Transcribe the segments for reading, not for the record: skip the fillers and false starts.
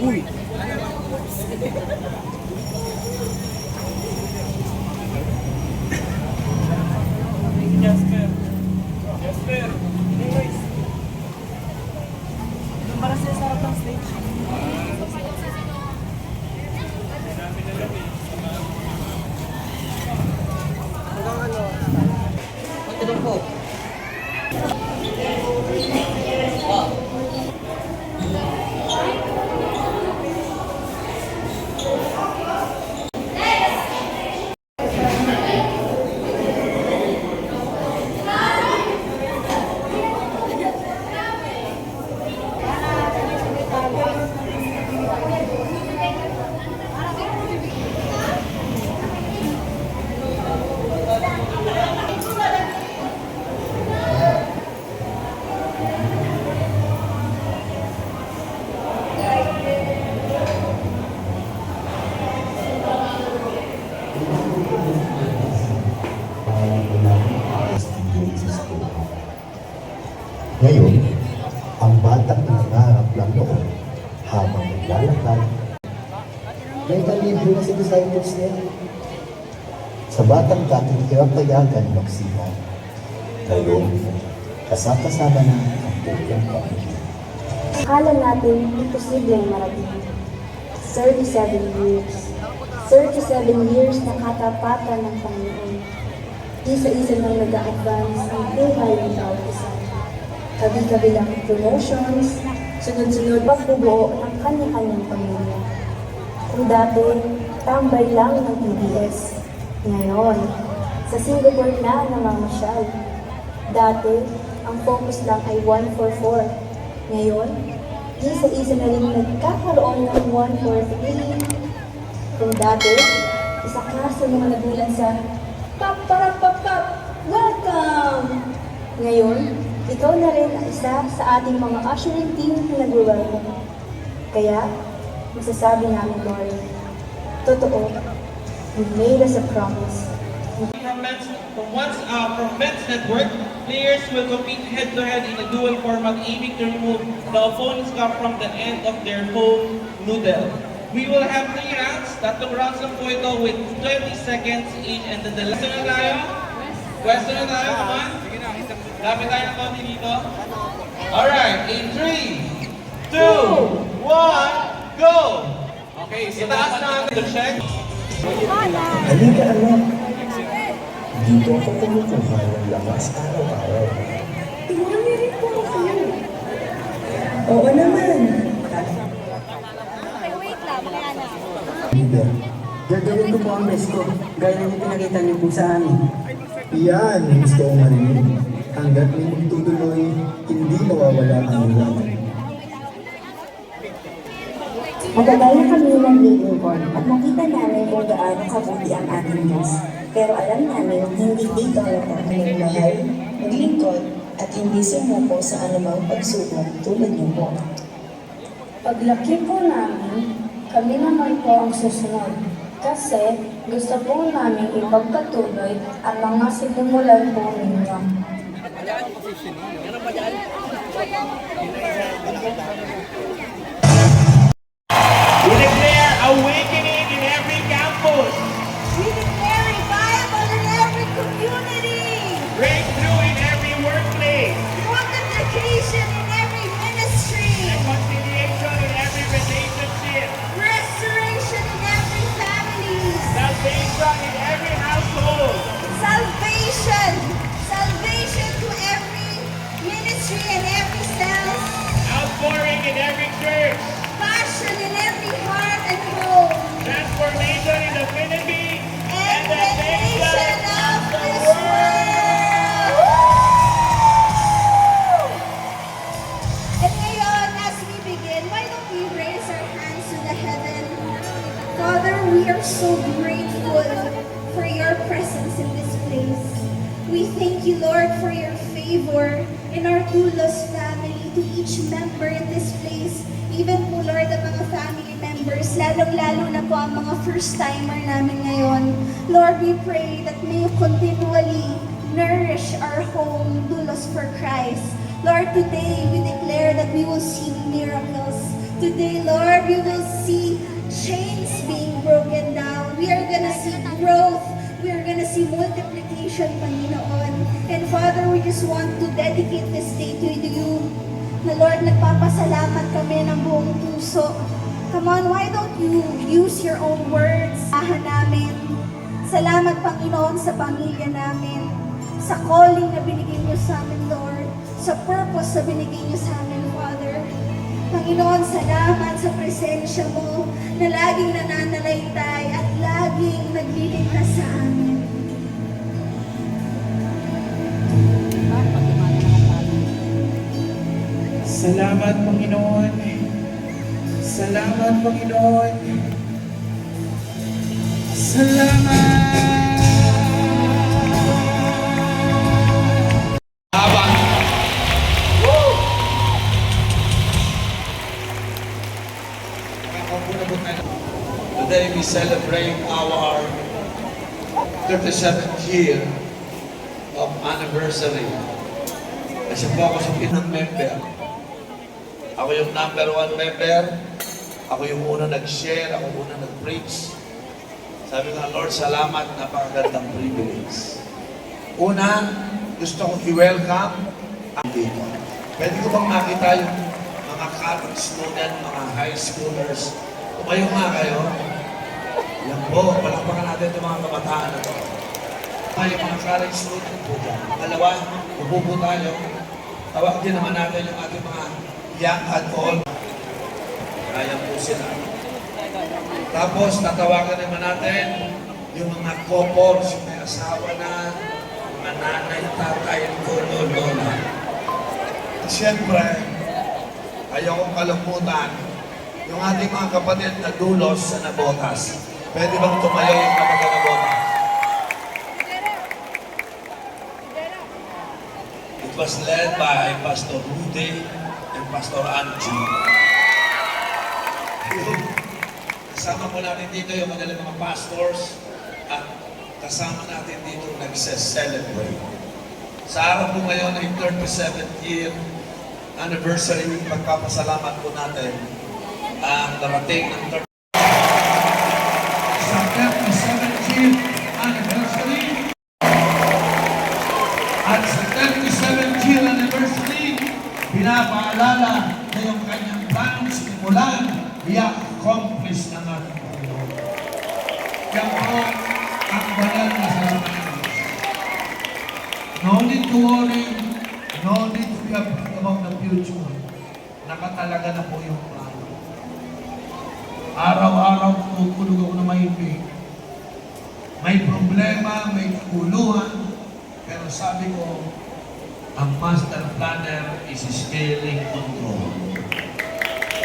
Uy! Jasper. Jasper. Anyways. Doon para sa sarap ng stage. Hanggang ano? Ito po. Ngayon, ang batang nangarap lang noon habang naglalakad, may kalibro na si disciples niya. Sa batang dating kinapayagan magsihan, ngayon, kasama-sama na ang buong pamilya. Akala natin imposibleng marating. 37 years. 37 years na katapatan ng Panginoon. Isa-isa nang nag-a-advance ang buhay ng bawat isa. Kabi-kabilang promotions, sunod-sunod pagbubuo ng kanya-kanyang pamilya. Kung dati, tambay lang ng PBS. Ngayon, sa Singapore na namamasyal. Dati, ang focus lang ay 144. Ngayon, isa-isa na rin nagkakaroon ng 143. Kung dati, isa ka sa mga nagulan sa pap-parap-pap-pap, welcome! Ngayon, ikaw na rin ang isa sa ating mga ushering team na nag-welcome. Kaya, masasabi namin, Lord, totoo, you made us a promise. From Men's Network, players will compete head-to-head in a dual format aiming to remove the opponent's cup from the end of their home noodle. We will have 3 rounds, tatlong rounds lang po ito with 20 seconds each, and then the last na tayo. Question na tayo, come on. Lapit tayo ng konti dito. Alright, in 3, 2, 1, go! Okay, so itaas natin the check. Halika anak, dito ako kumukuha ng lakas araw-araw. Tingnan niyo rin po ako. Oo naman. Leader, Gagawin ko po ang best ko, gaya ng pinakita niyo po sa amin. yan ang gusto kong marinig. Hanggat may magtutuloy, hindi mawawala ang ilan. Magagaya kami ng Lincoln at nakita namin kung gaano kabuti ang ating Diyos. Pero alam namin hindi dito halata kaming mahal, maglingkod at hindi sumuko sa anumang pagsubok tulad niyo po. Paglaki po namin, kami naman po ang susunod. Kasi gusto po namin ipagpatuloy ang mga sinimulan po ninyo. We declare awakening in every campus, We declare revival in every community. breakthrough in every workplace, Multiplication in every ministry. reconciliation in every relationship, Restoration in every family. salvation in every household, Salvation. Salvation to every ministry and every cell. outpouring in every church, Passion in every heart and home. transformation in the Philippines, And the the nation of this world. And ngayon, as we begin, why don't we raise our hands to the heaven? Father, we are so grateful for your presence in this place. We thank you, Lord, for your favor in our Doulos family, to each member in this place. Even po, Lord, ang mga family members, lalong-lalo na po ang mga first-timer namin ngayon. Lord, we pray that may you continually nourish our home, Doulos for Christ. Lord, today we declare that we will see miracles. Today, Lord, we will see chains being broken down. We are gonna see growth. We are gonna see multiplication, Panginoon. And Father, we just want to dedicate this day to you. Na Lord, nagpapasalamat kami ng buong puso. Come on, why don't you use your own words? Namin. Salamat, Panginoon, sa pamilya namin. Sa calling na binigay niyo sa amin, Lord. Sa purpose na binigay niyo sa amin, Father. Panginoon, salamat sa presensya mo na laging nananalaytay at laging nagliligtas sa amin. Salamat, Panginoon. Salamat, Panginoon. Salamat! Habang today we celebrate our 37th year of anniversary. Kasi po ako sa pinang member. Ako yung number 1 member. Ako yung una nag-share. Ako yung una nag-preach. Sabi nga, Lord, salamat. Napakagandang privilege. Una, gusto kong i-welcome ang dito. Pwede ko bang makita yung mga college student, mga high schoolers? Tumayo nga kayo. Yan po, palakpakan natin itong mga kabataan na ito. Yung mga college student po dyan. Dalawa, upo po tayo. Tawag din naman natin yung ating mga young adult. Kaya po sila. Tapos, tatawagan naman natin yung mga couples, yung may asawa na, mga nanay, tatay, lolo, lola. At siyempre, ayokong kalamutan yung ating mga kapatid na dulos sa Nabotas. Pwede bang tumayo yung kapatid na Nabotas? It was led by Pastor Rudy and Pastor Angie. Kasama po natin dito yung kanilang mga pastors at kasama natin dito nagse-celebrate. Sa araw po ngayon ay 37th year anniversary, pagpapasalamat po natin ang darating ng sa 37th year anniversary at sa 37th year anniversary pinapaalala na yung kanyang planong simulan i-accomplish ng ating Panginoon. Yan po ang banal na salamat. No need to worry, no need to be afraid about the future. Nakatalaga na po yung plano. Araw-araw tutulog ako na mahimbing. May problema, may kaguluhan, pero sabi ko, ang master planner is scaling control.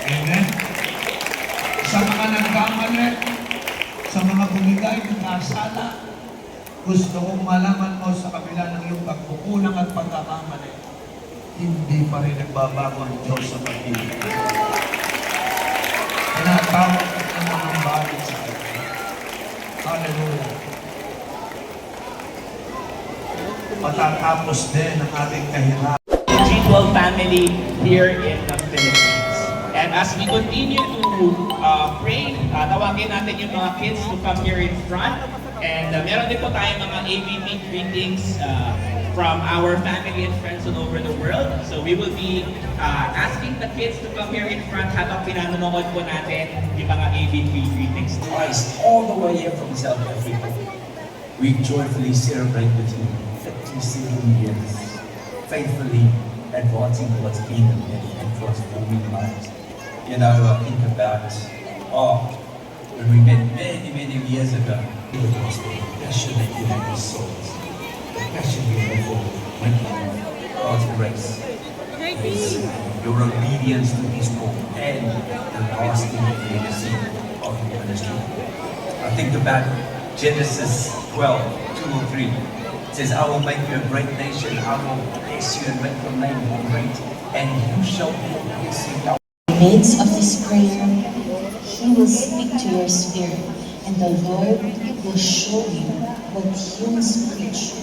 Amen? Sa mga nagkamali, sa mga bumigay ng kasala, gusto kong malaman mo sa kabila ng iyong pagkukulang at pagkakamali, hindi pa rin nagbabago ang Diyos sa pag-ibig. Tinatawag ang mga bagay sa kanya. Hallelujah. Matatapos din ang ating kahirapan. G12 family here in the Philippines. And as we continue to pray, tawagin natin yung mga kids to come here in front. And meron din po tayong mga ABP greetings from our family and friends all over the world. So we will be asking the kids to come here in front habang pinanonood po natin yung mga ABP greetings. Christ all the way here from South Africa. We joyfully celebrate with you 37 years, faithfully advancing God's kingdom and transforming lives. You know, I think about, when we met many, many years ago, the gospel, passionate you have your souls, the passion you have for making God's grace, your obedience to His call, and the lasting legacy of your ministry. I think about Genesis 12, 2 or 3. It says, I will make you a great nation, I will bless you and make your name great, and you shall be a blessing. In the midst of this prayer, He will speak to your spirit, and the Lord will show you what He will preach.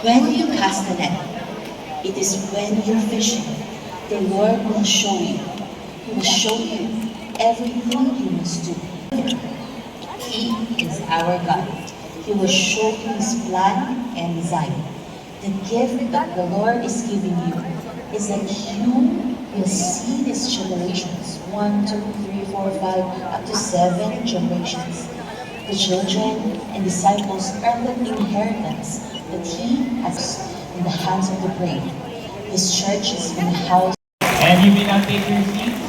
When you cast the net, It is when you're fishing, the Lord will show you. He will show you everything you must do. He is our God. He will show you His plan and design. The gift that the Lord is giving you is that you will see these generations, 1, 2, 3, 4, 5, up to 7 generations. The children and disciples earn the inheritance that He has in the hands of the brave. His church is in the house. And you may now take your seats.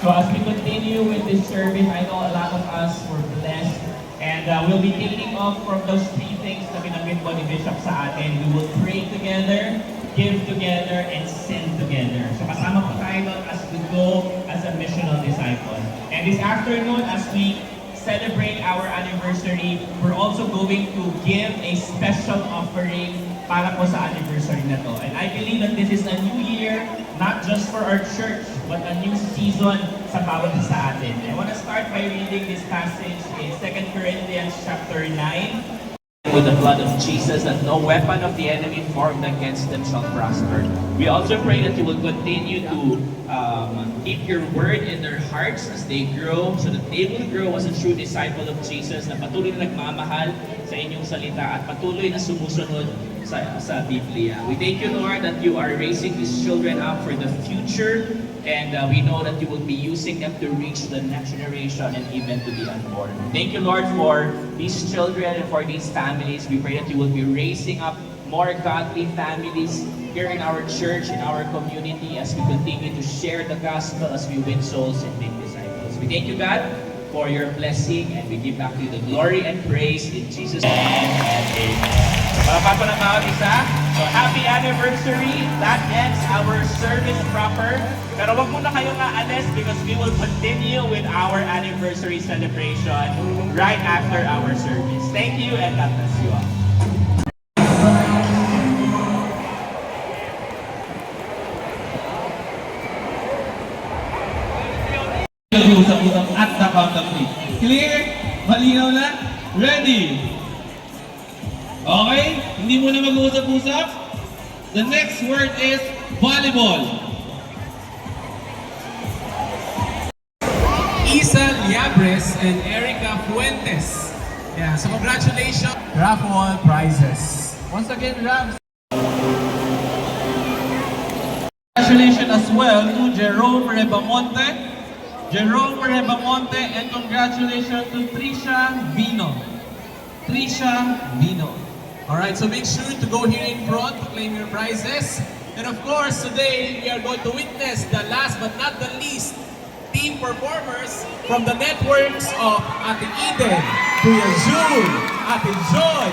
So as we continue with this service, I know a lot of us were blessed. And we'll be taking off from those 3 things na binanggit po ni Bishop sa atin. We will pray together, give together, and send together. So kasama po tayo doon as we go as a missional disciple. And this afternoon, as we celebrate our anniversary, we're also going to give a special offering para po sa anniversary na to. And I believe that this is a new year, not just for our church, but a new season sa bawat isa sa atin. I want to start by reading this passage in 2 Corinthians chapter 9. With the blood of Jesus, that no weapon of the enemy formed against them shall prosper. We also pray that you will continue to keep your word in their hearts as they grow, so that they will grow as a true disciple of Jesus, na patuloy na nagmamahal sa inyong salita at patuloy na sumusunod sa Biblia. We thank you, Lord, that you are raising these children up for the future, and we know that you will be using them to reach the next generation and even to the unborn. Thank you, Lord, for these children and for these families. We pray that you will be raising up more godly families here in our church, in our community, as we continue to share the gospel, as we win souls and make disciples. We thank you, God, for your blessing, and we give back to you the glory and praise in Jesus' name. Amen. Palakpakan po ng bawat isa. So, happy anniversary. That ends our service proper. Pero wag muna kayong aalis because we will continue with our anniversary celebration right after our service. Thank you and God bless you all. Usap-usap at the count of 3. Clear? Malinaw na? Ready? Okay? Hindi muna mag-uusap-usap. The next word is volleyball. Isa Liabres and Erica Fuentes. Yeah, so congratulations. Raffle prizes. Once again, Rams. Congratulations as well to Jerome Rebamonte. Jerome Rebamonte, and congratulations to Trisha Vino. Trisha Vino. Alright, so make sure to go here in front to claim your prizes. And of course, today we are going to witness the last but not the least team performers from the networks of Ate Eden, Kuya June, Ate Joy,